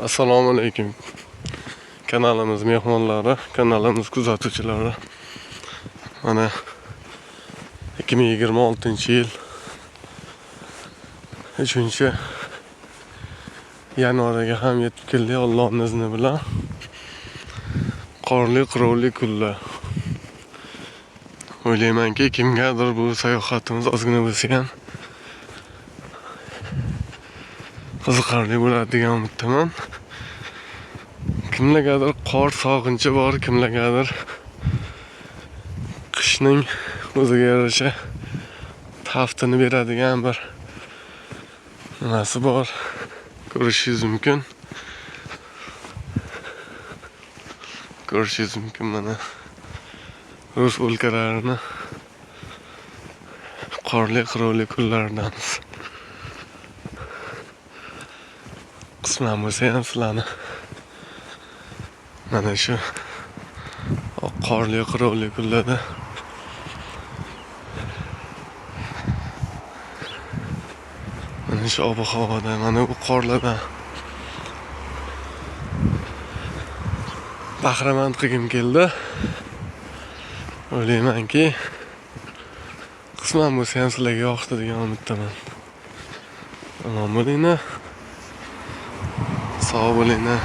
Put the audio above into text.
Assalomu alaykum. Kanalimiz mehmonlari, kanalimiz kuzatuvchilari. Mana 2026-yil 3-yanvariga ham yetib keldik Allohning izni bilan. Qorli, qirovli kunlar. O'ylaymanki, kimgadir bu sayohatimiz ozgina bo'lsa ham qiziqarli bo'ladi degan umiddaman. Kimlargadir qor sog'inchi bor, kimlargadir qishning o'ziga yarasha taftini beradigan bir nimasi bor. Ko'rishingiz mumkin. Mana Rus o'lkalarini qorli, qirovli kunlardamiz. Qisman bo'lsa ham sizlarni mana shu qorli, qirovli kunlarda mana shu ob-havoda, mana bu qorlardan bahramand qilgim keldi. O'ylaymanki, qisman bo'lsa ham sizlarga yoqdi degan umiddaman. Omon bo'linglar, sog' bo'linglar.